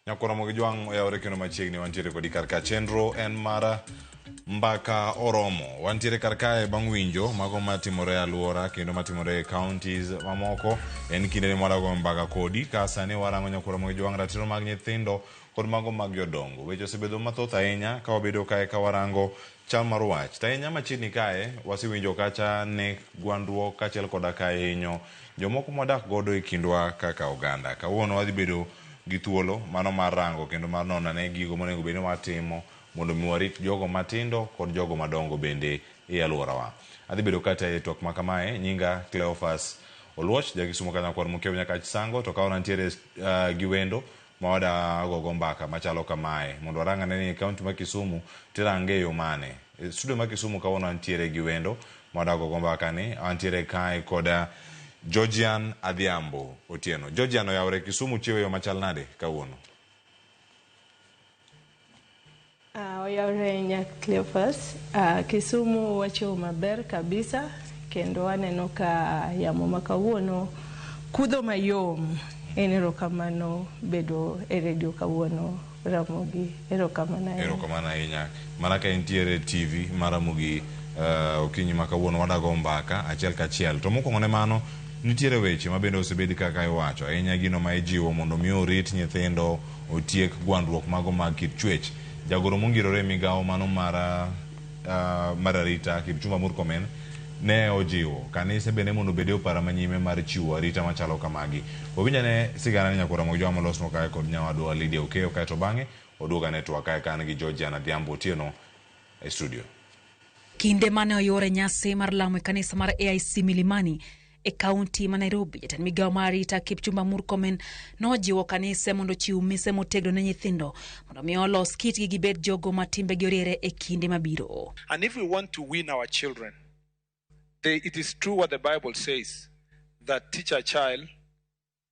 Nyakora mogijwang ya orekeno machiegni wantiere kodi karka chenro en mara mbaka oromo. Wantiere karka bang' winjo mago matimore aluora kendo matimore counties mamoko. En kinde ni mwadago mbaka kodi ka sani warango nyakora mogijwang ratiro mag nyithindo kod mago mag jodongo. Weche osebedo mathoth ahinya ka wabedo kae ka warango chal mar wach. Tahinya machiegni kae wasiwinjo kacha nek gwandruok kachiel koda ka hinyo jomoko mwadak godo e kindwa kaka oganda. Kawuono wadhi bedo gi thuolo mano mar rango kendo mar nono ne gigo monego bed ni watimo mondo mi warit jogo matindo kod jogo madongo bende e aluorawa. Adhi bedo kata e twak ma kamae, nyinga Cleophas Oluoch, jakisumo kanya kwar mukeo nyaka chisango, to kaona ntiere gi wendo mawada gogo mbaka machalo kamae mondo waranga ne kaunti ma Kisumu tirange yo mane. Studio ma Kisumu kaona ntiere gi wendo mawada gogo mbaka ni antiere kae koda Georgian Adhiambo Otieno. Georgian oyawre Kisumu chiewe yo machal nade kawuono? Oyawre nya Cleophas. Kisumu wacho maber kabisa kendo aneno ka yamo makawuono kudho mayom. Erokamano bedo e radio kawuono Ramogi. Erokamano ahinya. Mana ka entiere TV Maramogi okinyi makawuono wadago mbaka achiel kachiel. To mokwongo ne mano nitiere weche mabende osebedi kaka iwacho ahinya gino ma ijiwo mondo mi orit nyithindo otiek gwandruok mago mag kit chwech. Jagoro mongirore migawo mano mararita Kipchumba Murkomen ne ojiwo kanise bende mondo bede opara manyime mar chiwo arita machalo kamagi. Owinja ne sigana ni nyakora mogijwa molosno kae kod nyawadwa Lydia Okeo kae to bang'e oduoga ne twak kae kan gi Georgian Adhiambo Otieno e studio. Kinde mane oyore nyasi mar lamo e kanisa mar AIC Milimani e kaunti ma Nairobi, jatend migawo mar arita Kipchumba Murkomen nojiwo kanise mondo chiw mise motegno ne nyithindo mondo mi olos kitgi gibed jogo ma timbegi oriere e kinde mabiro. And if we want to win our children, it is true what the Bible says, that teach a child,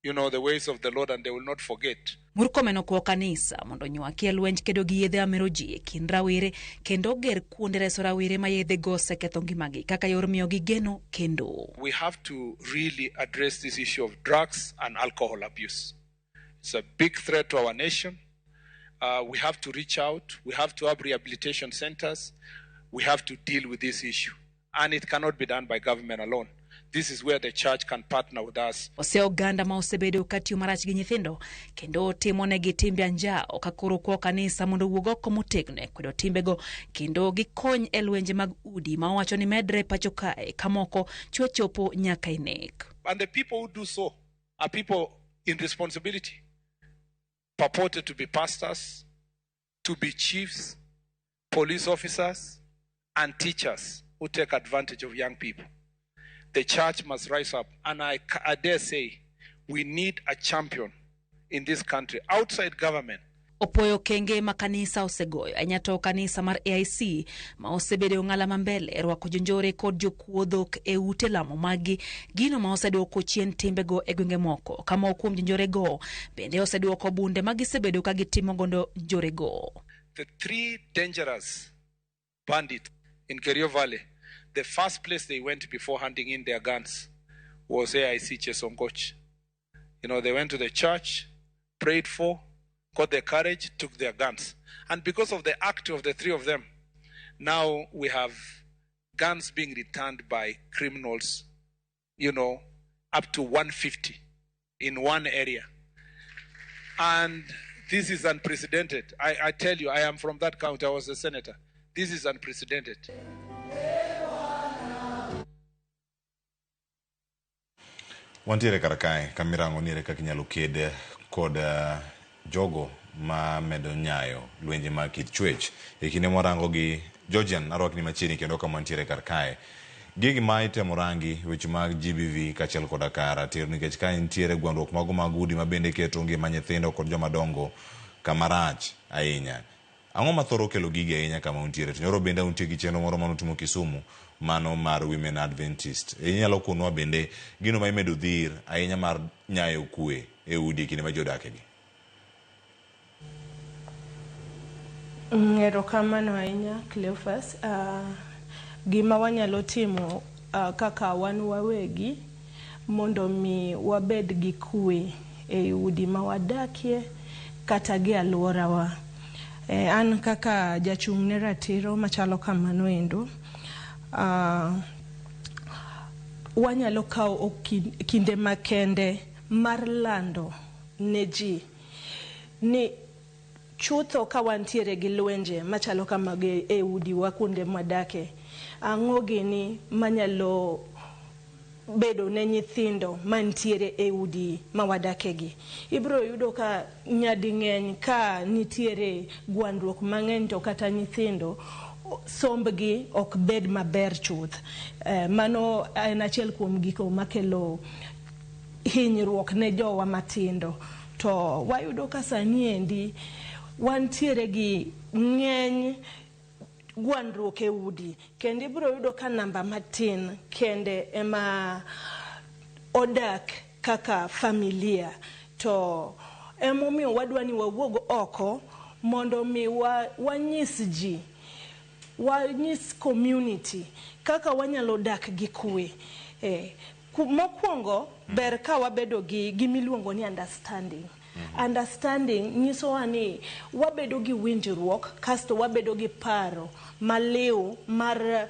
the ways of the Lord and they will not forget. Murkomen okwo kanisa mondo nywakie lwenj kedo gi yedhe ameroji e kind rawere kendo ger kuonde reso rawere ma yedhe go oseketho ngimagi kaka yor miyo gi geno kendo. We have to really address this issue of drugs and alcohol abuse. It's a big threat to our nation. We have to reach out. We have to have rehabilitation centers. We have to deal with this issue. And it cannot be done by government alone. This is where the church can partner with us. Ose oganda ma osebedo kati marach gi nyithindo kendo timo negi timbe anja okakoro kwa kanisa mondo wuog oko motegno kwedo timbego kendo gikony e lwenje mag udi ma wacho ni medre pacho kae kamoko chwe chopo nyaka inek. And the people who do so are people in responsibility, purported to be pastors, to be chiefs, police officers, and teachers who take advantage of young people. The church must rise up, and I dare say we need a champion in this country outside government. Opoyo kenge makanisa osegoyo anyato kanisa mar AIC ma osebedo ng'ala mambele rwako jonjore kod jokuodhok e ute lamo magi gino ma oseduoko chien timbego e gwenge moko kama okuom jonjore go bende oseduoko bunde magi sebedo ka gitimo gondo njore go. The three dangerous bandits in Kerio Valley, the first place they went before handing in their guns was AIC Chesongoch. They went to the church, prayed for, got their courage, took their guns. And because of the act of the three of them, now we have guns being returned by criminals, up to 150 in one area. And this is unprecedented. I tell you, I am from that county. I was a senator. This is unprecedented. Wantiere karakae kamirango nire kakinyalo kede kod jogo ma medo nyayo lwenje ma kit chwech e kinde morango gi Georgian arwakni machiegni kendo kama wantiere karakae gigi ma itemo rangi weche mag GBV kachiel koda kara tir nikech ka nitiere gwandruok mago mag udi ma bende keto ngima nyithindo kod joma dongo kamarach ahinya. Ang'o mathoro kelo gigi ahinya kama untiere? To nyoro bende untie gi chenro moro manotimo Kisumu mano mar Women Adventist. Inyalo kunwa bende gino ma imedo dhir ahinya mar nyayo kwe e udi kinde ma jodake gi. Erokamano ahinya Cleophas. Gima wanyalo timo kaka wan wawegi mondo mi wabed gi kwe e udi ma wadakie kata gi alworawa. An kaka jachung' ne ratiro machalo kamano endo, wanyalo kawo kinde makende mar lando ne ji ni chutho ka wantiere gi lwenje machalo kamage e udiwa kuonde madake, ang'o gini manyalo bedo ne nyithindo mantiere e udi mawadake gi. Ibro yudo ka nyading'eny ka nitiere gwandruok mang'eny to kata nyithindo sombgi ok bed maber chuth. Mano en achiel kuom giko makelo hinyruok ne jowa matindo. To wayudo ka sani endi wantiere gi ng'eny gwandruok e udi, kendo ibro yudo ka namba matin kende ema odak kaka familia. To emomiyo wadwa ni wawuog oko mondo mi wanyis ji, wanyis community kaka wanyalo dak gi kwe. Mokwongo ber ka wabedo gi gimiluongo ni understanding. Understanding nyisowa ni wabedo gi winjruok, kasto wabedo gi paro maliw mar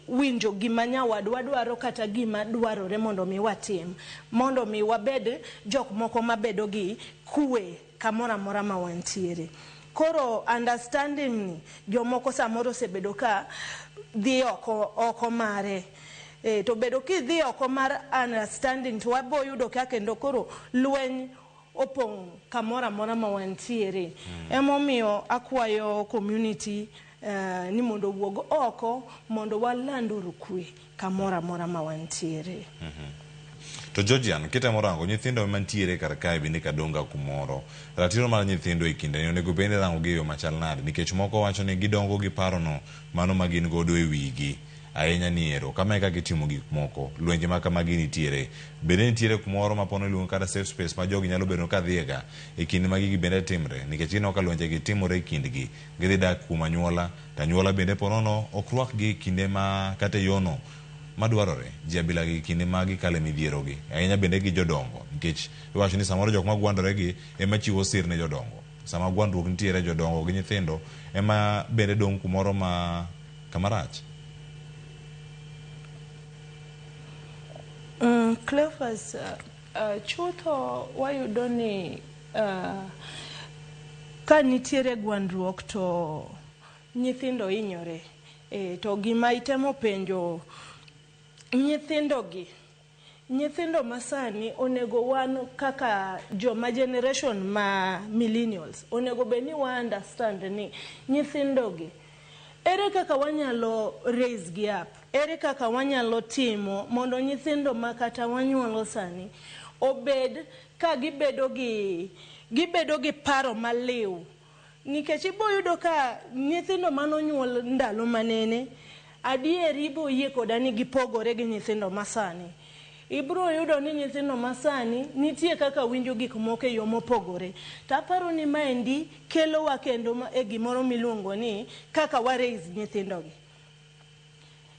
winjo gima nyawadwa dwaro kata gima dwarore mondo mi watim, mondo mi wabed jok moko mabedo gi kwe kamoro amora ma wantiere. Koro understanding ni jomoko samoro osebedo ka dhi oko mare. To bedo kidhi oko mar understanding to wabo yudo ka kendo koro lweny opong' kamora mora ma wantiere. Emomiyo akwayo community ni mondo wuog oko mondo walanduru kwe kamora mora ma wantiere. To Georgian, kitemo rango nyithindo mantiere kar kae bende kadonga kumoro. Ratiro mar nyithindo e kinde ni onego bende rango gi yo machal nade, nikech moko wacho ni gidongo gi parono mano ma gin godo e wigi. Ahinya niero kama eka gitimo gik moko, lwenje ma kama nitiere. Bende nitiere kumoro ma pono iluongo kata safe space ma jogi nyalo bedo ka dhiega e kinde ma gigi bende timre, nikech gineno ka lwenje gi timore e kindgi, gidhi dak kuma anyuola, to anyuola bende ponono ok rwak gi kinde ma kata yono madwarore ji abila gi kinde ma gikale midhiero gi. Ahinya bende gi jodongo, nikech iwacho ni samoro jok ma gwandore gi ema chiwo sir ne jodongo. Sama gwandruok nitiere jodongo gi nyithindo ema bende dong' kumoro ma kamarach. Cleophas, chutho wayudo ni ka nitiere gwandruok to nyithindo hinyore. To gima itemo penjo nyithindo masani onego wan kaka joma generation ma millennials onego beni wa understand ni nyithindogi ere kaka wanyalo raise gi up, ere kaka wanyalo timo mondo nyithindo makata wanyuolo sani obed ka gibedo gi paro maliw. Nikech iboyudo ka nyithindo manonyuol ndalo manene adieri iboyie koda ni gipogore gi nyithindo masani. Ibro yudo ni nyithindo masani nitie kaka winjo gik moko e yo mopogore. Taparo ni maendi kelo wa kendo e gimoro miluongo ni kaka wa raise nyithindogi.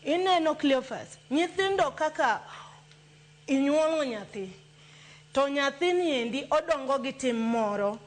Ineno Cleophas, nyithindo kaka inyuolo nyathi, to nyathini endi odongo gi tim moro,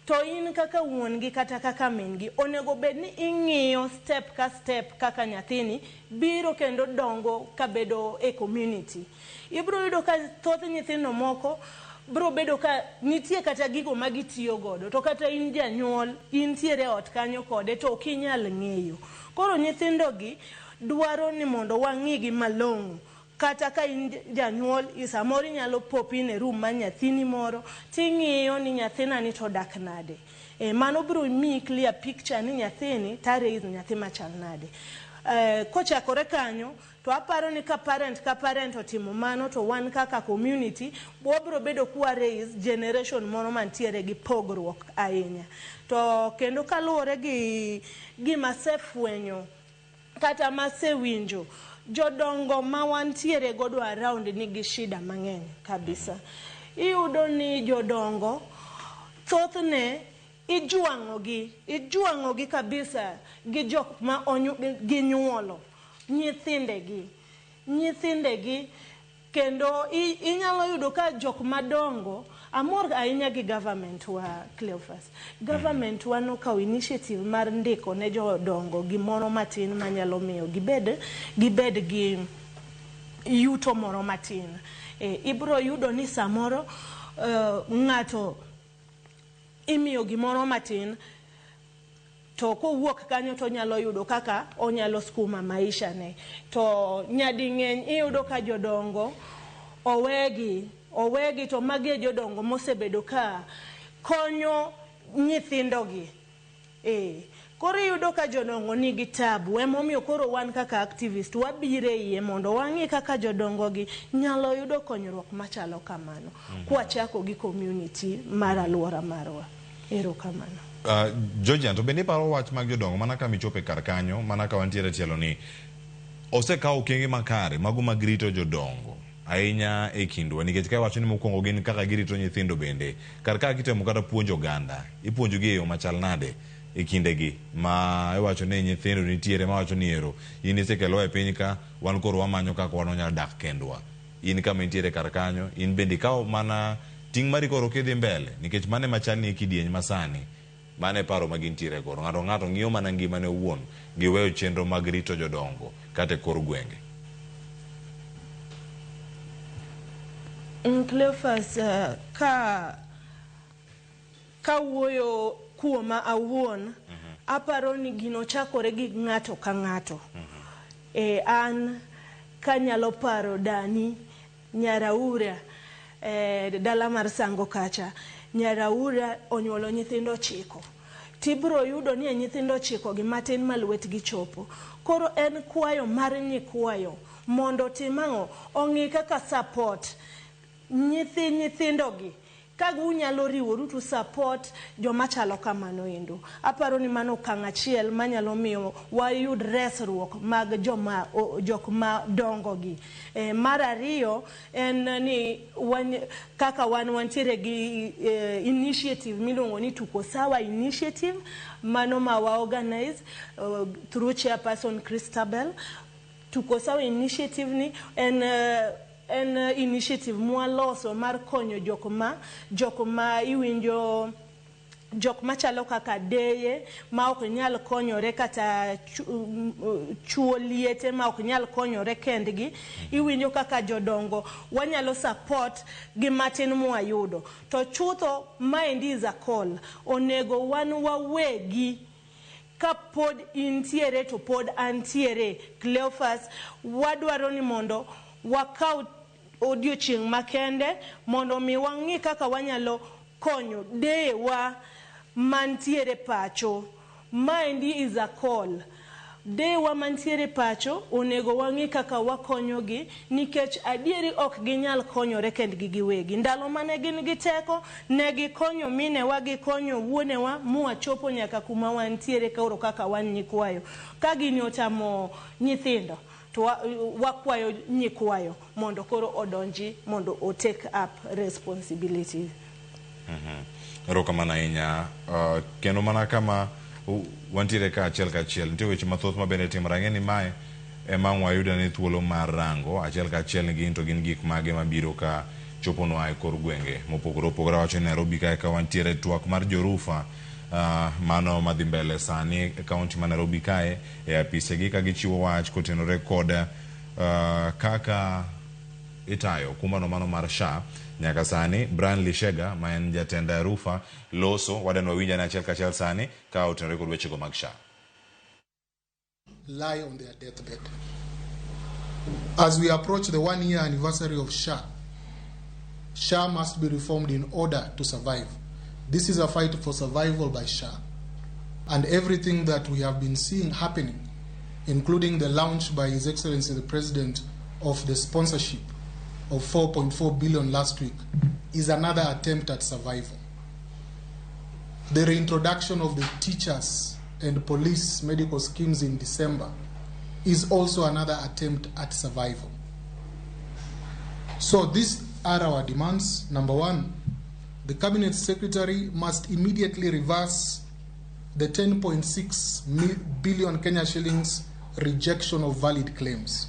to in kaka wuon gi kata kaka min gi onego bed ni ing'iyo step ka step kaka nyathini biro kendo dongo kabedo e community. Ibro yudo ka thoth nyithindo moko bro bedo ka nitie kata gigo magitiyo godo, to kata in janyuol intiere ot kanyo kode to ok inyal ng'eyo. Koro nyithindogi dwaro ni mondo wang'igi malong'o. Kata ka in janyuol samoro inyalo popi ne room ma nyathini moro ting'iyo ni nyathina ni to dak nade. Mano bro mi clear picture ni nyathini ta raise nyathi machal nade. Kochakore kanyo to aparo ni ka parent otimo mano to wan kaka community wabro bedo kuwa raise generation moro mantiere gi pogruok ahinya. To kendo kaluwore gi gima sefwenyo kata masewinjo, jodongo ma wantiere godo around nigi shida mang'eny kabisa. Iyudo ni jodongo thothne ijuang'ogi kabisa gi jok ma gi nyuolo nyithindegi, kendo inyalo yudo ka jok madongo amor ahinya gi government wa Cleophas. Government wa nokawo initiative mar ndiko ne jodongo gimoro matin manyalo miyo gibed gi yuto moro matin. Ibro yudo ni samoro ng'ato imiyo gimoro matin to kowuok kanyo to nyalo yudo kaka onyalo skuma maisha ne. To nyadi ng'eny iyudo ka jodongo owegi to magi jodongo mosebedo ka konyo nyithindogi. Koro iyudo ka jodongo nigi tabu, emomiyo koro wan kaka activist wabire iye mondo wang'i kaka jodongo gi nyalo yudo konyruok machalo kamano kwachako gi community mar alwora marwa. Erokamano. Georgian, to bende paro wach mag jodongo mana ka michope kar kanyo, mana ka wantiere tielo ni osekawo okenge makare mago mag rito jodongo ahinya e kindwa, nikech ka wacho ni mokwongo gin kaka girito nyithindo bende kar ka kitemo kata puonjo oganda ipuonjogi e yo machal nade e kindegi ma iwacho ni nyithindo nitiere ma wacho ni ero in isekelo e piny ka wan koro wamanyo kaka wan onyalo dak kendwa, in kama intiere kar kanyo in bende ikawo mana ting' mari koro kidhi mbele, nikech mane machal ni kidieny masani mane paro magintiere koro ng'ato ng'iyo mana ngimane owuon giweyo chenro mag rito jodongo kata kor gwenge. Cleophas, ka wuoyo kuoma awuon, aparo ni gino chakore gi ng'ato ka ng'ato. An kanyalo paro Dani Nyaraura dala mar Sango kacha, Nyaraura onyuolo nyithindo 9. Tibro yudo ni nyithindo 9 gi matin malwetgi chopo. Koro en kwayo mar nyikwayo mondo timang'o ong'i kaka support nyithindogi ka unyalo riworu to support joma chalo kamano endo. Aparo ni mano okang' achiel manyalo miyo wayud resruok mag jok ma dongo gi. Mar ariyo en ni kaka wantiere gi initiative miluongo ni Tuko Sawa initiative, mano ma wa organize through chairperson Christabel. Tuko Sawa initiative ni en initiative mwaloso mar konyo jok ma iwinjo jok machalo kaka deye ma ok nyal konyore kata chuo liete ma ok nyal konyore kendgi. Iwinjo kaka jodongo wanyalo support gi matin mwayudo. To chutho maendi is a call, onego wan wawegi ka pod intiere to pod antiere Cleophas, wadwaro ni mondo wakaw odiochieng' makende mondo mi wang'i kaka wanyalo konyo dewa mantiere pacho. Maendi is a call. Dewa mantiere pacho onego wang'i kaka wakonyogi, nikech adieri ok ginyal konyore kendgi giwegi. Ndalo mane gin gi teko ne gikonyo minewa, gikonyo wuonewa mwachopo nyaka kuma wantiere koro kaka wan nyikwayo. Ka gini otamo nyithindo to wakwayo nyikwayo mondo koro odonji mondo o take up responsibilities. Erokamano ahinya. Kendo mana kama wantiere ka achiel nitie weche mathoth mabende timore. Ang'e ni mae ema wayudo ni thuolo mar rango achiel ka achiel ni gin to gin gik mage mabiro ka choponwa e kor gwenge mopogore opogore. Wacho ni Nairobi ka wantiere twak mar jorufa mano madhi mbele sani kaunti ma Nairobi kae e apisegi ka gichiwo wach kotenore kod kaka itayo kumano mano mar SHA nyaka sani. Brian Lishega ma en jatend rufa loso wadenwa winja na achiel ka achiel sani ka otenore kod wechego mag SHA. Lie on their deathbed. As we approach the 1-year anniversary of SHA, SHA must be reformed in order to survive. This is a fight for survival by SHA. And everything that we have been seeing happening, including the launch by His Excellency the President of the sponsorship of 4.4 billion last week, is another attempt at survival. The reintroduction of the teachers and police medical schemes in December is also another attempt at survival. So these are our demands. Number one, the Cabinet Secretary must immediately reverse the 10.6 billion Kenya shillings rejection of valid claims.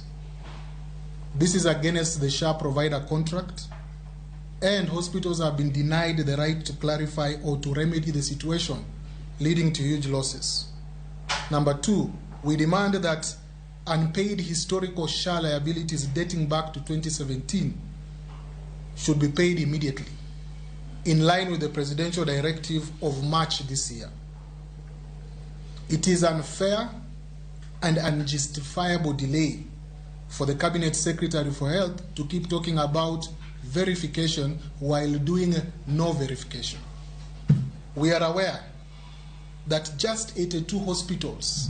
This is against the SHA provider contract and hospitals have been denied the right to clarify or to remedy the situation, leading to huge losses. Number 2, we demand that unpaid historical SHA liabilities dating back to 2017 should be paid immediately, in line with the presidential directive of March this year. It is unfair and unjustifiable delay for the Cabinet Secretary for Health to keep talking about verification while doing no verification. We are aware that just 82 hospitals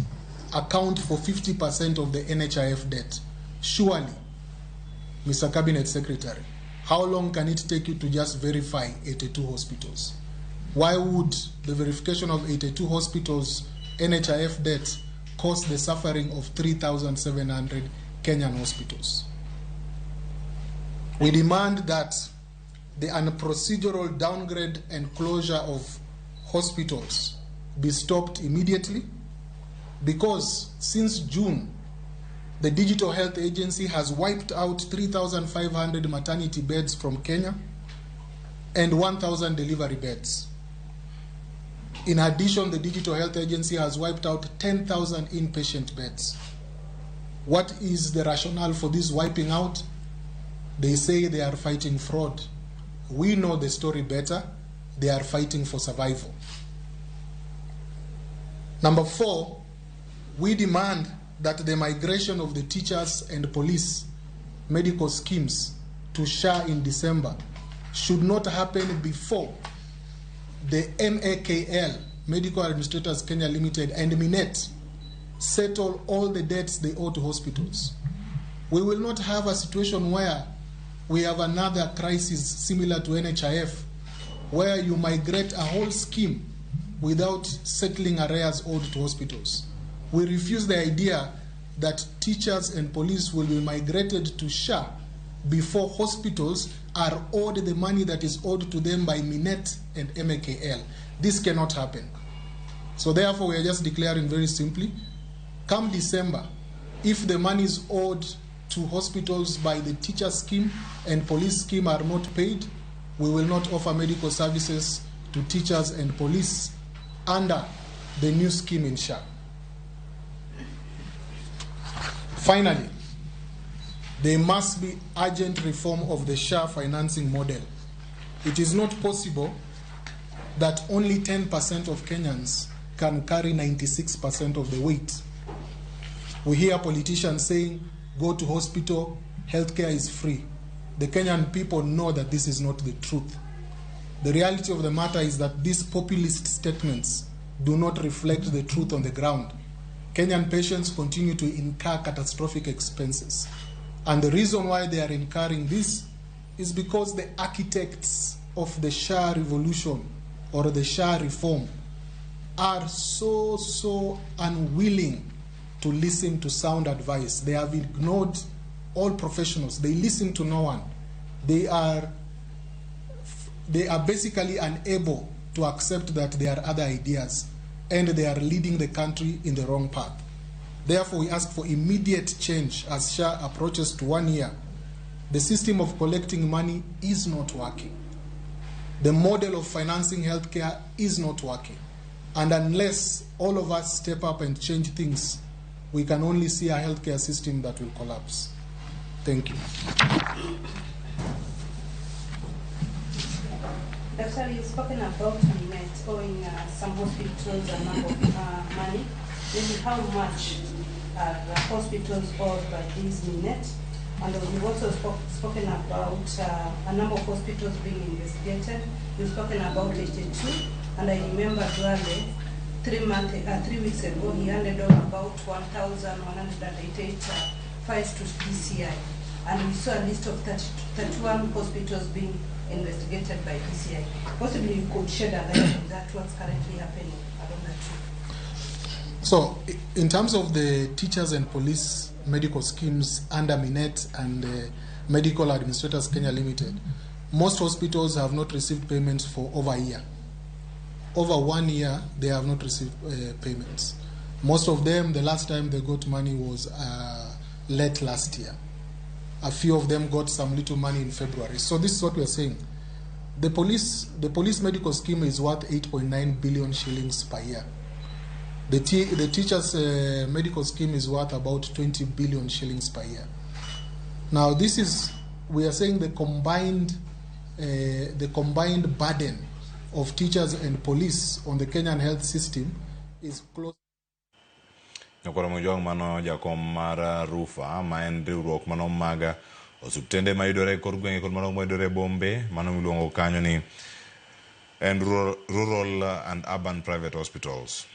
account for 50% of the NHIF debt. Surely, Mr. Cabinet Secretary, how long can it take you to just verify 82 hospitals? Why would the verification of 82 hospitals' NHIF debt cause the suffering of 3,700 Kenyan hospitals? We demand that the unprocedural downgrade and closure of hospitals be stopped immediately, because since June, the Digital Health Agency has wiped out 3,500 maternity beds from Kenya and 1,000 delivery beds. In addition, the Digital Health Agency has wiped out 10,000 inpatient beds. What is the rationale for this wiping out? They say they are fighting fraud. We know the story better. They are fighting for survival. Number 4, we demand that the migration of the teachers and police medical schemes to SHA in December should not happen before the MAKL, Medical Administrators Kenya Limited, and Minet settle all the debts they owe to hospitals. We will not have a situation where we have another crisis similar to NHIF, where you migrate a whole scheme without settling arrears owed to hospitals. We refuse the idea that teachers and police will be migrated to SHA before hospitals are owed the money that is owed to them by Minet and MAKL. This cannot happen. So therefore, we are just declaring very simply, come December, if the money is owed to hospitals by the teacher scheme and police scheme are not paid, we will not offer medical services to teachers and police under the new scheme in SHA. Finally, there must be urgent reform of the SHA financing model. It is not possible that only 10% of Kenyans can carry 96% of the weight. We hear politicians saying, go to hospital, healthcare is free. The Kenyan people know that this is not the truth. The reality of the matter is that these populist statements do not reflect the truth on the ground. Kenyan patients continue to incur catastrophic expenses. And the reason why they are incurring this is because the architects of the SHA revolution or the SHA reform are so unwilling to listen to sound advice. They have ignored all professionals. They listen to no one. They are basically unable to accept that there are other ideas, and they are leading the country in the wrong path. Therefore, we ask for immediate change as SHA approaches to 1 year. The system of collecting money is not working. The model of financing healthcare is not working. And unless all of us step up and change things, we can only see a healthcare system that will collapse. Thank you. Doctor, you've spoken about Minet owing some hospitals a number of money. Maybe how much are the hospitals owed by these Minet? And you've also spoken about a number of hospitals being investigated. You've spoken about HA2, and I remember Duale, 3 weeks ago, he handed over about 1,188 files to DCI. And we saw a list of 31 hospitals being investigated by DCI. Possibly you could shed a light on that, what's currently happening along that route. So, in terms of the teachers and police medical schemes under Minet and Medical Administrators Kenya Limited, most hospitals have not received payments for over a year. Over 1 year, they have not received payments. Most of them, the last time they got money was late last year. A few of them got some little money in February. So this is what we are saying. The police medical scheme is worth 8.9 billion shillings per year. The teachers' medical scheme is worth about 20 billion shillings per year. Now, we are saying the combined burden of teachers and police on the Kenyan health system is close. Nyakora mojong mano jakom mar Rufa ma en riwruok mano maga osuptende mayudore kor gwenge kod mano mayudore bombe mano miluongo kanyo ni and rural and urban private hospitals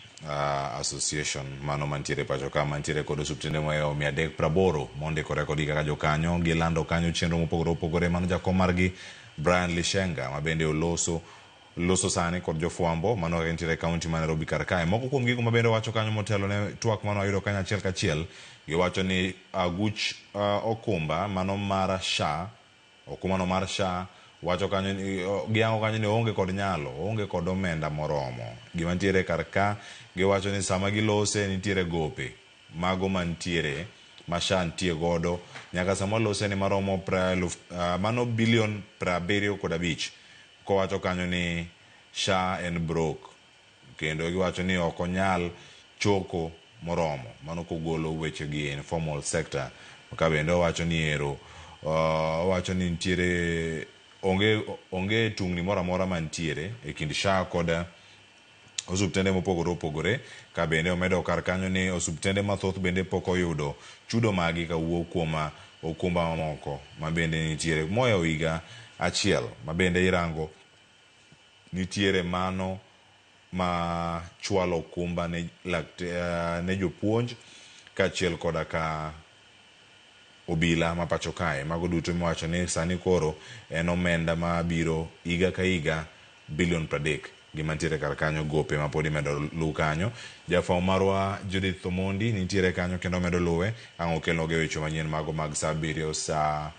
association mano mantiere pacho ka mantiere kod osuptende moyo 380 mondikore kod kaka jokanyo gilando kanyo chenro mopogore opogore mano jakom margi Brian Lishenga ma bende loso sani kod jofwambo mano entiere kaunti ma Nairobi kar kae. Moko kuom gigo mabende wacho kanyo motelo ne twak mano ayudo kanyo achiel kachiel giwacho ni aguch okumba mano mar SHA okumba no mar SHA wacho kanyo ni giango kanyo ni onge kod nyalo onge kod omenda moromo gima ntiere kar ka giwacho ni sama gilose nitiere gope mago mantiere ma SHA ntie godo nyaka sama lose ni maromo mano bilion 75 ko wacho kanyo ni SHA en broke kendo giwacho ni ok onyal choko moromo mano kogolo weche gi informal sector ka bende wacho ni wacho ni ntiere onge tungni moro amora mantiere e kind SHA kod osuptende mopogore opogore ka bende omedo kar kanyo ni osuptende mathoth bende pok oyudo chudo magi ka wuok kuom okumba moko ma bende nitiere moyo higa achiel ma bende irango nitiere mano ma chwalo okumba ne jopuonj kaachiel koda ka obila ma pacho kae mago duto miwacho ni sani koro en omenda ma biro higa ka higa bilion 30 gima nitiere kar kanyo gope ma podi medo luw kanyo. Jafwambo marwa Judith Omondi nitiere kanyo kendo medo luwe ang' okelnoge weche manyien mago mag saa 7 saa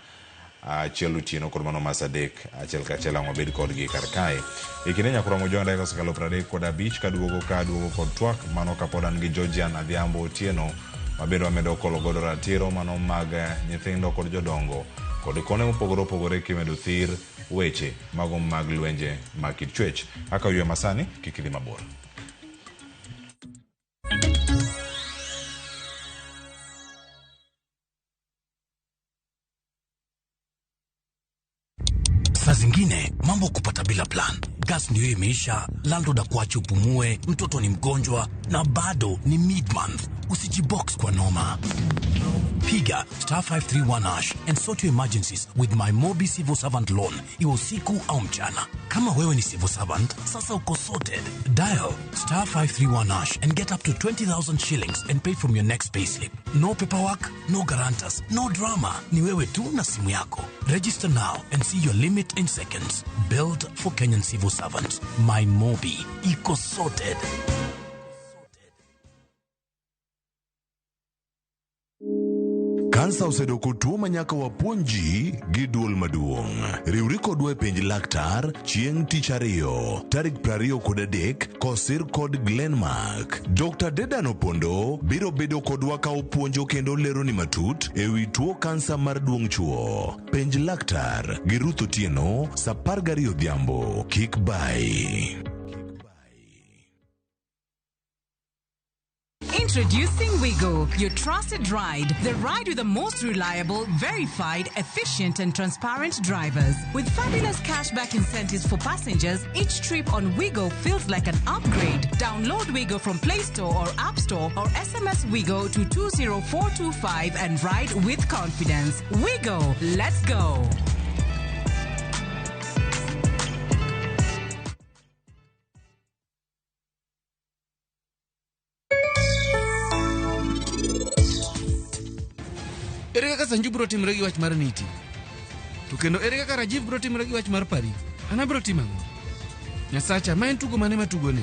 achiel otieno kod mano ma saa 3 achiel kachiel ang' wabed kodgi kar kae e kinde nyakura mojong dakika osekalo 35 kaduogo kod twak mano kapod an gi Georgian Adhiambo Otieno mabedo wamedo kolo godo ratiro mano mag nyithindo kod jodongo kod kone mopogore opogore kimedo thir weche mago mag lwenje mag kit chwech aka ywe masani kikidhi mabor. Saa zingine mambo kupata bila plan. Gas ndio imeisha, landlord akuache upumue, mtoto ni mgonjwa na bado ni mid-month. Usijibox kwa noma. Piga *531# and sort your emergencies with my Mobi Civil Servant Loan. Iwe usiku au mchana. Kama wewe ni civil servant, sasa uko sorted. Dial *531# and get up to 20,000 shillings and pay from your next payslip. No paperwork, no guarantors, no drama. Ni wewe tu na simu yako. Register now and see your limit in seconds. Built for Kenyan civil servants. My Mobi. Iko sorted. Kansa osedoko tuo manyaka wapuonji gi duol maduong'. Riwri kodwa e penj laktar chieng' tich ariyo tarik 23 kosir kod Glenmark. Dr. Dedan Opondo biro bedo kodwa ka opuonjo kendo lero ni matut e wi tuo kansa mar duong' chuo. Penj laktar gi Ruth Otieno saa 12 odhiambo. Kik bai. Introducing Wigo, your trusted ride. The ride with the most reliable, verified, efficient and transparent drivers. With fabulous cashback incentives for passengers, each trip on Wigo feels like an upgrade. Download Wigo from Play Store or App Store or SMS Wigo to 20425 and ride with confidence. Wigo, let's go. Ere kaka Sanju bro timre gi wach mar Niti? To kendo ere kaka Rajiv bro timre gi wach mar Pari? Ana bro timo ang'o? Nyasacha, ma en tugo mane matugo ne?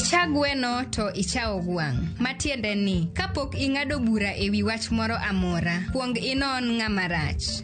Icha gweno to ichao gwang'. Matiende ni, kapok ing'ado bura ewi wach moro amora, kuong inon ng'ama rach.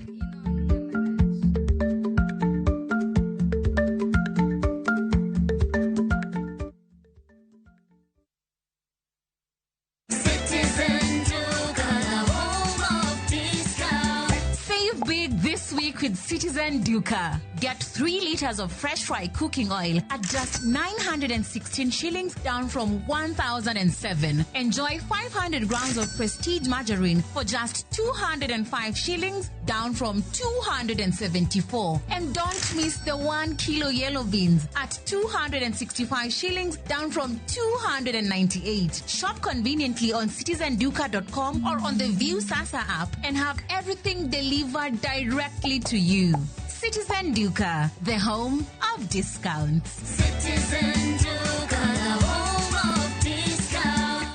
With Citizen Duca. Get 3 liters of fresh fry cooking oil at just 916 shillings, down from 1,007. Enjoy 500 grams of prestige margarine for just 205 shillings, down from 274. And don't miss the 1 kilo yellow beans at 265 shillings, down from 298. Shop conveniently on citizenduca.com or on the View Sasa app and have everything delivered directly to you. Citizen Duca, the home of discounts. Citizen Duca, the home of discounts.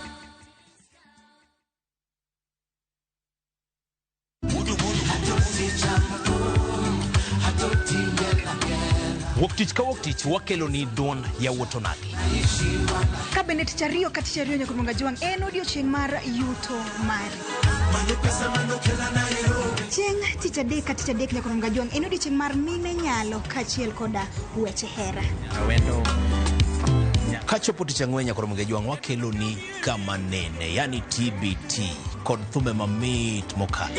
Woktich ka woktich wakelo ni don ya wotonagi. Kabinet chario kati chario nyakumunga juang en odiochieng' mar yuto mari. Chieng' tich adek nyakumunga juang en odiochieng' mar mine nyalo kachiel koda weche hera. Awendo kachopo tich ang'wen nyakumunga juang wakelo ni kama nene, yani TBT kod thume mamit mokalo.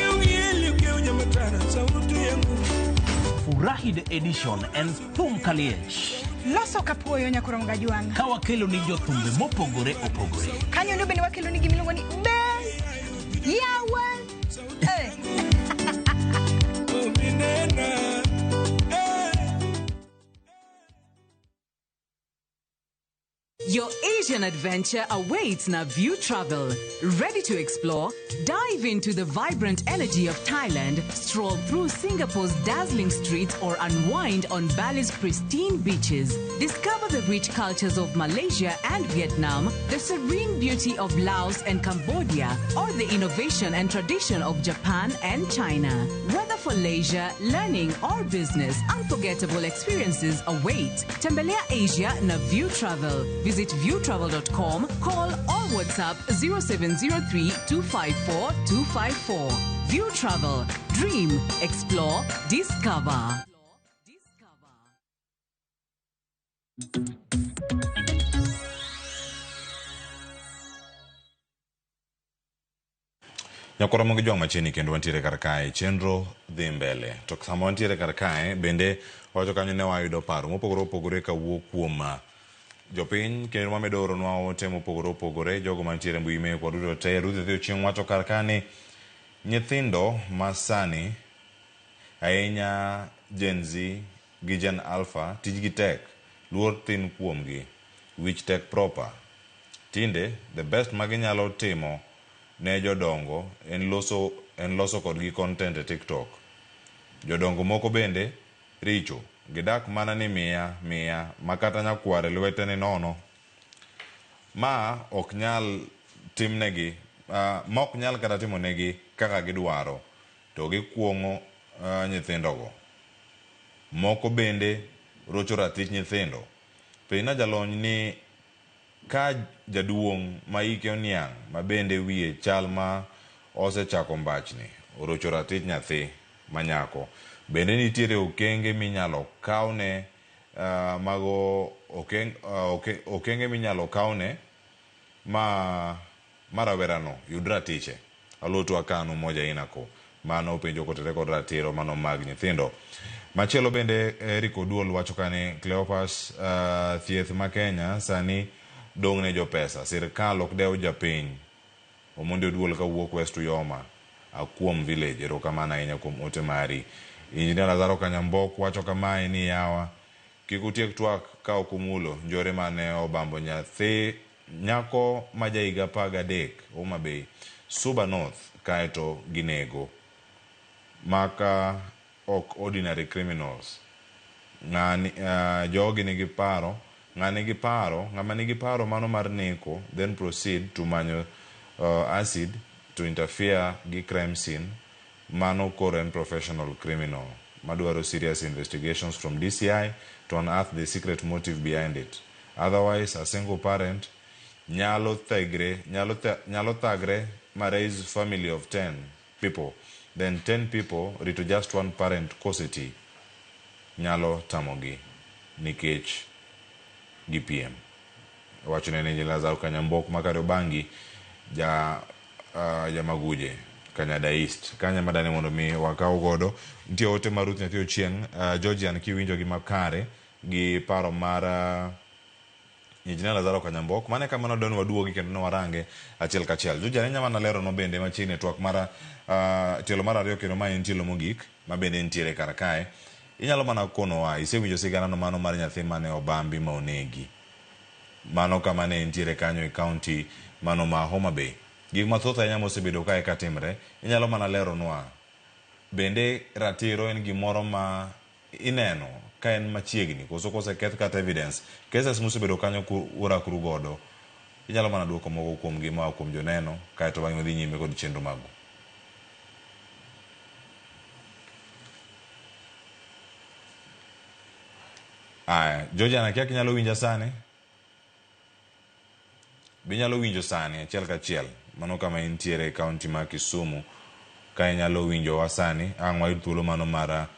Furahi the edition and thum kaliech. Loso kapuoyo nyakumunga juang. Ka wakelo ni jo thumbe mopogore opogore. Kanyo ndio bende wakelo ni gimiluongo ni yawa. Your Asian adventure awaits na View Travel. Ready to explore? Dive into the vibrant energy of Thailand, stroll through Singapore's dazzling streets, or unwind on Bali's pristine beaches. Discover the rich cultures of Malaysia and Vietnam, the serene beauty of Laos and Cambodia, or the innovation and tradition of Japan and China. Whether for leisure, learning, or business, unforgettable experiences await. Tembelea Asia na View Travel. Visit viewtravel.com, call or WhatsApp 0703 254 254. View Travel. Dream, explore, discover. Nyakora mongi juang machini kendo wantiere karkae chenro dhi mbele. To sama wantiere karkae bende wacho kanyo ne wayudo paro mopogore opogore kawuok kuom jopiny kendo mamedo oronwa ote mopogore opogore jogo mantiere mbui me kod duto te Ruth Dhio Chieng' wacho karkani nyithindo masani ahinya Gen Z gi Gen Alpha tijgi tek, luor thin kuomgi, which tek proper. Tinde the best maginyalo timo ne jodongo en loso kodgi content e TikTok. Jodongo moko bende richo, gidak mana ni mia makata nyakware lwete ni nono. Ma ok nyal timnegi, ma ok nyal kata timonegi kaka gidwaro, to gikuong'o nyithindogo. Moko bende rocho ratich nyithindo. Pina jalony ni ka jaduong' ma ike oniang' ma bende wiye chal ma osechako mbachni orocho ratich nyathi manyako, bende nitiere okenge minyalo kaune mago okenge minyalo kaune ma marawerano yud ratiche alotu akanu moja inako mano penjo kotere kod ratiro mano mag nyithindo. Machielo bende Eric Oduol wacho kani Cleopas thieth ma Kenya sani dong ne jo pesa, sirkal ok dew japiny. Omondi Oduol kawuok West Uyoma Akuom Village. Erokamano ahinya kuom ote mari. Injinia Lazaro Kanyambok wacho kamae ni yawa kik utiek twak ka okumulo njore mane obambo nyathi nyako ma jahiga 13 Homa Bay Suba North kaeto ginego maka ok ordinary criminals. Jogi nigi paro, ng'ama nigi paro mano mar neko, then proceed to manyo acid to interfere gi crime scene, mano koro en professional criminal madwaro serious investigations from DCI to unearth the secret motive behind it. Otherwise, a single parent nyalo thagre ma raise family of 10 people. Then 10 people rito just one parent cosity nyalo tamogi nikech gipiem. Wachone ni Lazaro Kanyambok makare bangi ja Maguje Kanyada East kanya madane mondo mi wakaw godo ntie ote maruth nyathi ochieng Georgian kiwinjo gi makare gi paro mar Injinia Lazaro Kanyambok mane kamano don waduogi kendo no warange achiel kachiel. Georgian nyama na lero no bende machiegni network mara tielo mar ariyo kendo ma en tielo mogik ma bende ntiere kar kae. Inyalo mana kono wa isewinjo sigana no mano mar nyathi mane obambi ma onegi. Mano kama ne ntiere kanyo e county mano ma Homa Bay. Gik mathoth ahinya mosebedo kae katimre, inyalo mana lero nwa. Bende ratiro en gimoro ma ineno ka en machiegni koso keth kata evidence. Cases mosebedo kanyo urakuru godo. Inyalo mana duoko moko kuom gima kuom joneno kae to bang'e dhi nyime kod chenro mago. Georgian akia kinyalo winja sani? Binyalo winjo sani achiel kachiel. Mano kama intiere county ma Kisumu ka inyalo winjo wa sani ang'wa thuolo mano mara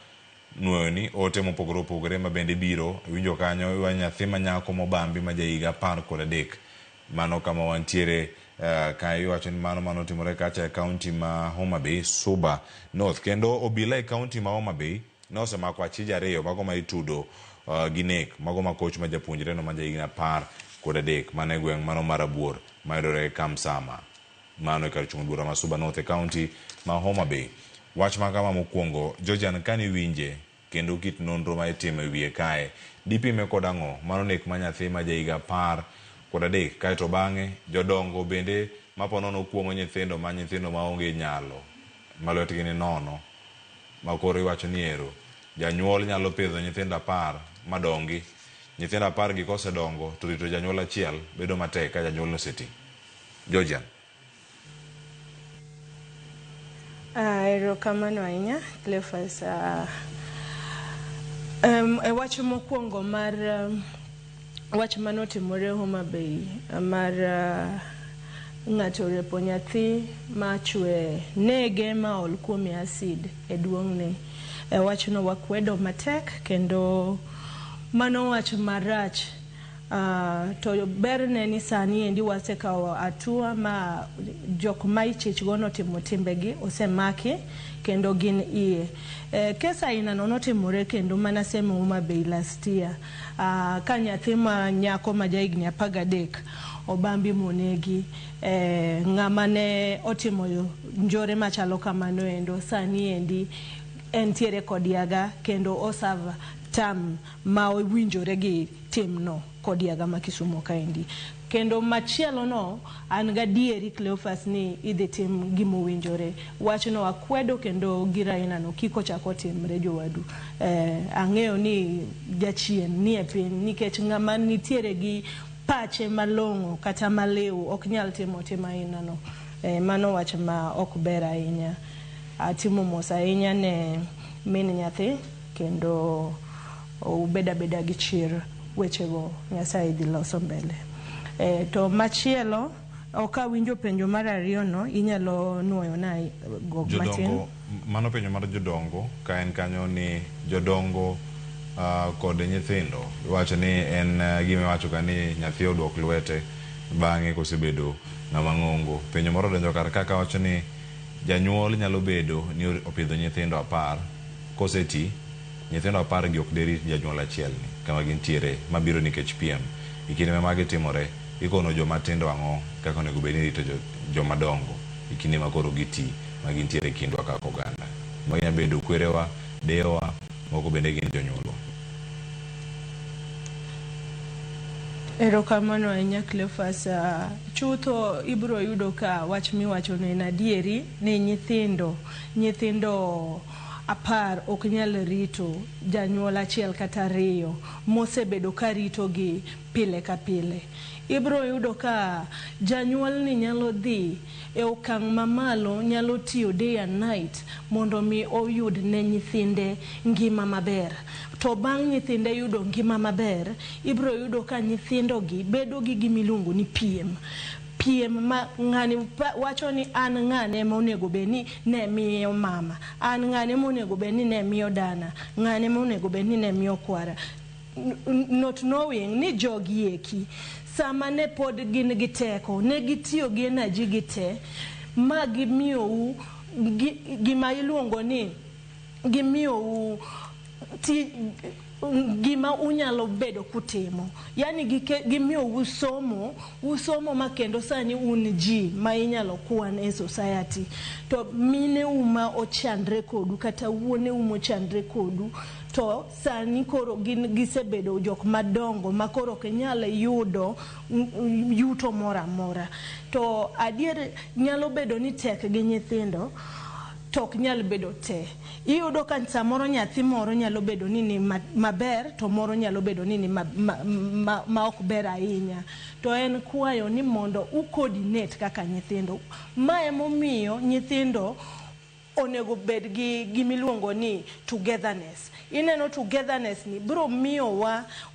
nuoni ote mopogore opogore ma bende biro winjo kanyo wa nyathi manyako mobambi ma jahiga 13. Mano kama wantiere ka iwacho ni mano timore kacha e county ma Homa Bay, Suba North. Kendo obila e county ma Homa Bay nosemako achije ariyo mago ma itudo gi nek mago ma coach ma japuonjre no ma jahiga 13 mane gweng' mano Marabuor mayudore Kamsama. Mano e kar chung' bura ma Suba North County ma Homa Bay. Wach ma kama mokwongo Georgian kani winje kendo kit nonro ma itimo e wiye kae dipime kod ang'o mano nek ma nyathi ma jahiga 13 kae to bang'e jodongo bende maponono kuomo nyithindo ma onge nyalo malwetgi ni nono ma koro iwacho ni ero janyuol nyalo pidho nyithindo 10 madongi. Nyithindo 10 gi kosedongo to rito janyuol achiel bedo matek ka janyuol no seti. Georgian. Erokamano ahinya Cleophas. Wach mokwongo mar wach manotimore Homa Bay mar ng'ato repo nyathi ma chwe nege ma ol kuom acid e duong'ne. Wachno wakwedo matek kendo mano wach marach. To berne ni sani endi wasekawo atua ma jok ma ichich gono timo timbegi osemaki kendo gin iye. Kesa ina notimore kendo mana sema Homa Bay last year. Ka nyathi ma nyako ma jahigni 13 obambi monegi. Ng'ama ne otimo njore machalo kamano endo sani endi entiere kod yaga kendo osava tam ma owinjore gi timno kod yaga ma Kisumu kaendi. Kendo machielo no an gadieri Cleophas ni idhi tim gimo winjore. Wachno akwedo kendo giraina no kiko chako timre jowadu. Ang'eyo ni jachien ni e piny nikech ng'ama nitiere gi pache malong'o kata malew ok nyal timo ina no. Mano wach ma ok ber ahinya. Atimo mos ahinya ne min nyathi kendo ubeda gi chir wechego Nyasaye dhi loso mbele. To machielo okawinjo penjo mar ariyo no inyalo nuoyo na go matin. Mano penjo mar jodongo ka en kanyo ni jodongo kod nyithindo wacho ni en gima wacho ka ni nyathi odwok lwete bang'e kosebedo ng'ama ng'ongo. Penjo moro donjo kar kaka wacho ni janyuol nyalo bedo ni opidho nyithindo 10 koseti nyithindo 10 gi ok deri janyuol achiel ni kama gintiere mabiro nikech piem. Ikinde ma magi timore ikono joma tindo ang'o kaka onego bed ni rito joma dongo ikinde ma koro giti ma gintiere kindwa kaka oganda. Manya bedo kwerewa, dewa, moko bende gin jonyuolwa. Erokamano ahinya Cleophas. Chutho ibro yudo ka wach miwacho no en adieri ni nyithindo 10 ok nyal rito janyuol achiel kata 2 mosebedo ka rito gi pile ka pile. ibro yudo ka janyuol ni nyalo dhi e okang' mamalo, nyalo tiyo day and night mondo mi oyud ne nyithinde ngima maber. To bang' nyithinde yudo ngima maber, ibro yudo ka nyithindo gi bedo gi gimiluongo ni piem ma ng'ani wacho ni an ng'ane monego beni ne miyo mama, an ng'ane monego beni ne miyo dana, ng'ane monego beni ne miyo kwara, not knowing ni jogi eki sama ne pod gin gi teko ne gitiyo gi energy gi te ma gimiyo gima iluongo ni gimiyo gima unyalo bedo kutimo, yani gimiyo usomo makendo sani un ji ma inyalo kwan e society. To mine uma ochandre kodu kata wuone uma ochandre kodu, to sani koro gisebedo jok madongo ma koro kenyalo yudo yuto mora mora. To adier nyalo bedo ni tek gi nyithindo, tok nyalo bedo te. Iyudo ka samoro nyathi moro nyalo bedo ni maber, to moro nyalo bedo ni ma ok ber ahinya. To en kwayo ni mondo coordinate kaka nyithindo. Ma emomiyo nyithindo onego bed gi gimiluongo ni togetherness. Ineno togetherness ni bro miyo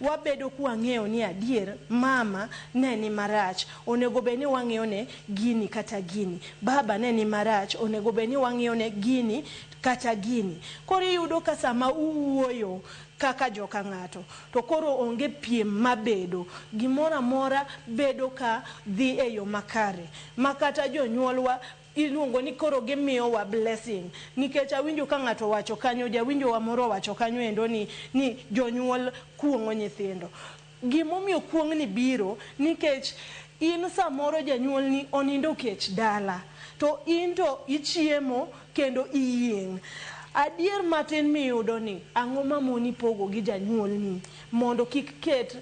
wabedo kwang'eyo ni adier mama ne ni marach, onego beni wang'eyo ne gini kata gini. Baba ne ni marach, onego beni wang'eyo ne gini kata gini. Koro yudo ka sama uwuoyo kaka joka ng'ato, to koro onge piem mabedo, gimora mora bedo ka dhi e yo makare. Makata jonyuolwa iluongo ni koro gimiyo wa blessing, nikech awinjo ka ng'ato wacho kanyo, jawinjo wa moro wacho kanyo endo ni jonyuol kuong'o nyithindo. Gimomiyo kuong' ni biro nikech in samoro janyuol ni onindo kech dala, to into ichiemo kendo iyieng'. Adier matin miyudo ni ang'o mamoni pogo gi janyuol ni mondo kik ket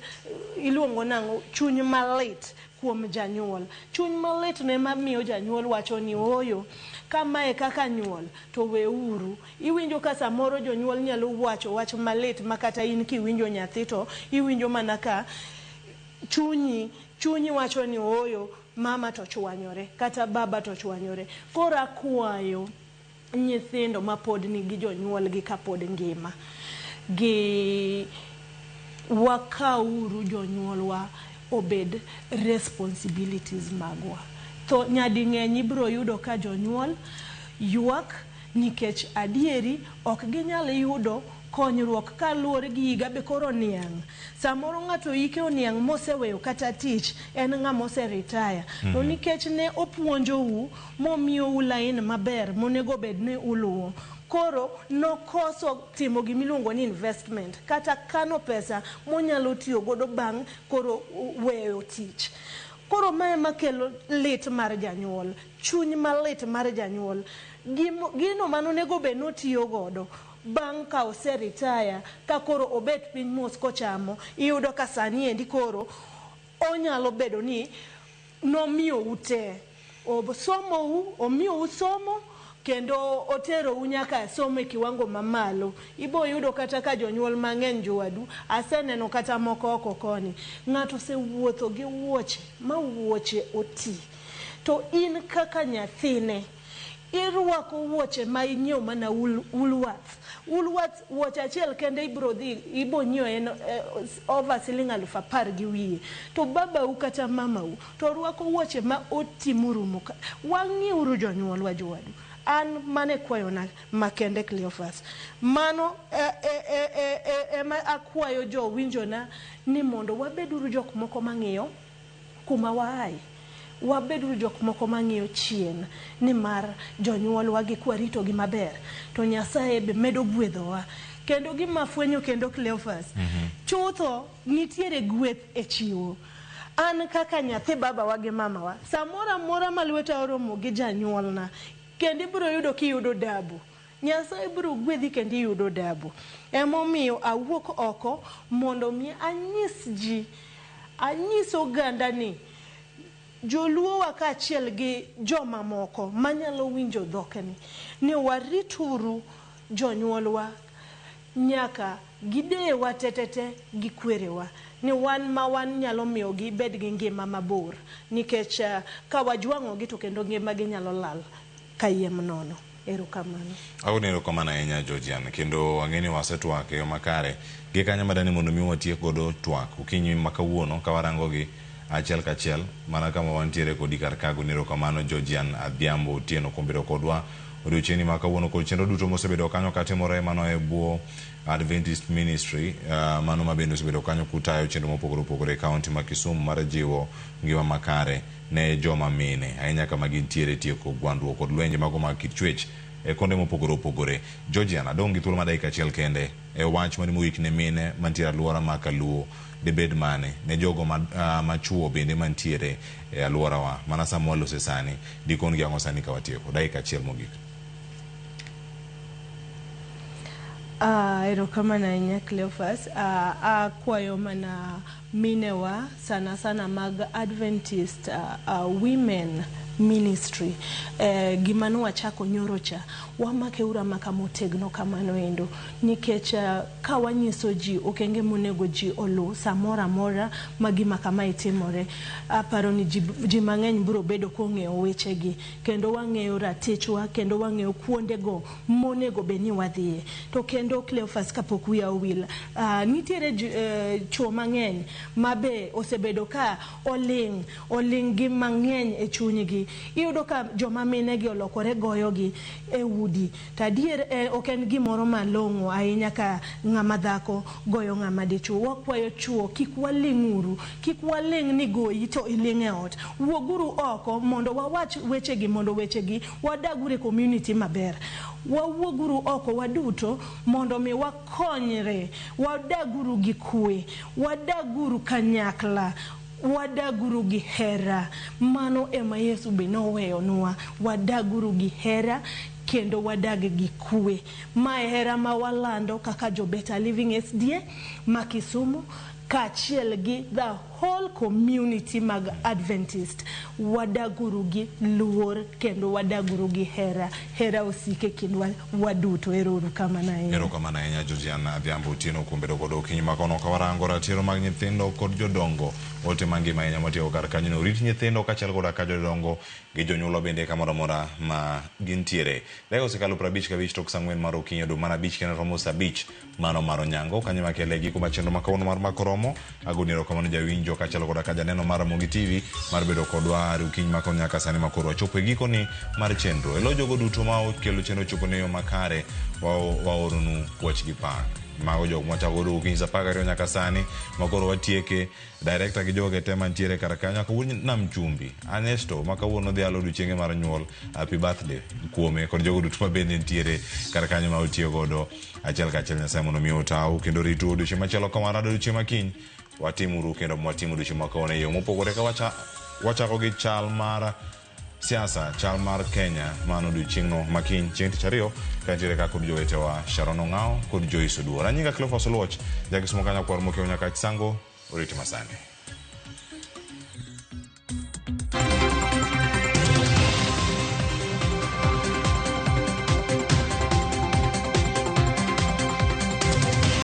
iluongo nang'o chuny malit kuom janyuol. Chuny malit ne mamiyo janyuol wacho ni oyo kama e kaka nyuol to we uru. Iwinjo ka samoro jonyuol nyalo wacho wach malit makata in kiwinjo nyathi to iwinjo mana ka chunyi wacho ni oyo mama to chwanyore kata baba to chwanyore. Kora kwayo nyithindo ma pod ni gi jonyuol gi kapod ngima gi wakauru jonyuolwa obed responsibilities magwa. To nyadi ng'eny bro yudo ka jonyuol ywak nikech adieri ok ginyal yudo konyruok kaluwore gi higa be koro niang'. Samoro ng'ato ike oniang' moseweyo kata tich en ng'ama oseretire. To nikech ne opuonjou momiyou lain maber monego bed ni uluwo, koro nokoso timo gimiluongo ni investment kata kano pesa monyalo tiyo godo bang' koro weyo tich. Koro mae makelo lit mar janyuol, chuny malit mar janyuol. Gino manonego bed notiyo godo bang' ka oseretire, ka koro obet piny mos kochamo, iyudo ka sani endi koro onyalo bedo ni nomiyo ute somou, omiyo somo kendo otero unyaka somo e kiwango mamalo. Ibo yudo kata ka jonyuol mang'eny jowadu aseneno kata moko oko koni, ng'ato se wuotho gi wuoche ma wuoche oti, to in kaka nyathine irwako wuoche ma inyiew mana Woolworths. Wuoche achiel kende ibo nyiew en over siling 10,000 gi wiye. To babau kata mamau to rwako wuoche ma otimurumo. Wang'iuru jonyuolwa jowadu. An mane kwayo na makende Cleophas. Mano ema akwayo jo winjo na ni mondo wabeduru jok moko mang'iyo kuma waai. Wabedu jok moko mang'iyo chien ni mar jonyuolwa gi kwarito gi maber, to Nyasaye be medo gwedhowa. Kendo gima fwenyo kendo Cleophas, chutho nitiere gweth e chiwo. An kaka nyathi baba wa gi mama wa, samora mora malweta oromo gi janyuolna, kendi bro yudo kiyudo dabu. Nyasaye bro gwedhi kendi yudo dabu. Emomiyo awuok oko mondo mi anyis oganda ni joluo wa kaachiel gi joma moko manyalo winjo dhokni ni warituru jonyuolwa nyaka gidewa tetete gi kwerewa. ni wan ma wan nyalo miyo gi bed gi ngima mabor nikech ka wajwang'o gi to kendo ngima gi nyalo lal kayiem nono. Erokamano. Aunero kamana enya Georgian kendo ang'eni wasetwak e yo makare gi kanya madani mondo mi watiek godo twak ukinyi makawuono ka warango gi achiel kachiel mana kama wantiere kodi kar kago. Nero kamano Georgian Adhiambo Otieno kumbiro kodwa odiochieng' makawuono kod chenro duto mosebedo kanyo katimore mano e bwo Adventist Ministry mano mabende osebedo kanyo kutayo chenro mopogore opogore e kaunti ma Kisumu mar jiwo ngima makare ne joma mine ahinya kama gintiere tieko gwandruok kod lwenje mago mag kit chwech e konde mopogore opogore. Georgian adong' gi thuolo ma dakika achiel kende e wach mani mogik ne mine mantiere alwora ma Kaluo debed mane ne jogo machuo bende mantiere e alworawa mana sa mwalose sani dikon gi ang'o sani ka watieko dakika achiel mogik. Erokamano ahinya Cleophas. Akwayo mana minewa sana sana mag Adventist Women Ministry gima nwachako nyoro cha wamake ura maka motegno kamano endo nikech ka wanyiso ji okenge monego ji olu samora mora magima kama itimore aparo ni ji mang'eny biro bedo kong'eyo wechegi kendo wang'eyo ratechwa kendo wang'eyo kuondego monego beni wadhiye to kendo Cleophas kapok wiya owil nitiere chuo mang'eny mabe osebedo ka oling gi mang'eny e chunygi iyudo ka joma mine gi olokore goyo gi e udi tadier ok en gimoro malong'o ahinya ka ng'ama dhako goyo ng'ama dichuo. Wakwayo chuo kik waling'uru kik waling ni goyi to iling e ot wuoguru oko mondo wawach wechegi mondo wechegi wadagure community maber wawuoguru oko waduto mondo mi wakonyre wadaguru gi kwe wadaguru kanyakla wadaguru gi hera mano ema Yesu be noweyonwa wadaguru gi hera kendo wadag gi kwe ma hera ma walando kaka jo Better Living SDA ma Kisumu kachiel gi the whole community mag Adventist wadaguru gi luor kendo wadaguru gi hera osike kindwa waduto. Erokamano ahinya Georgian Adhiambo Otieno kumbero kod okinyi makono ka warango ratiro mag nyithindo kod jodongo ote mangima ahinya matiyo kar kanyo rit nyithindo kachiel koda ka jodongo gi jonyuolo bende kamoro amora ma gintiere. Leo osekalo 55 tok sang'wen mar okinyi do mana 5 kendo romo sa 5 mano mar onyango kanyo makele giko machendo makawuono mar makoromo agonero kamano jawinjo kachiel koda ka janeno mar Mogi TV mar bedo kodwa okinyi makono nyaka sani makoro wachopo e giko ni mar chenro elo jogo duto ma okelo chenro chopo ne yo makare waoronu wach gi pak mago jog mwachako do okinyi sa 12 nyaka sani makoro watieke director gi joge tema ntiere kar kanyo kawuono nam chumbi Anesto makawuono dhi alo duchenge mar nyuol happy birthday kuome kod jogo duto mabende ntiere kar kanyo ma otiyo godo achiel kachiel Nyasaye mondo mi otau kendo ritu odiochieng' machielo kamano odiochieng' makiny watimuru kendo mwatimu odiochieng' makawuono e yo mopogore ka wachako gi chal mar siasa chal mar Kenya mano odiochieng'no makiny chieng' tich ariyo ka ntiere ka kod jowetewa Sharon Ong'ao kod Joyce Oduor. Anyinga Cleophas Oluoch jakisomo kanyo kwar mokeo nyaka chisango oriti masani.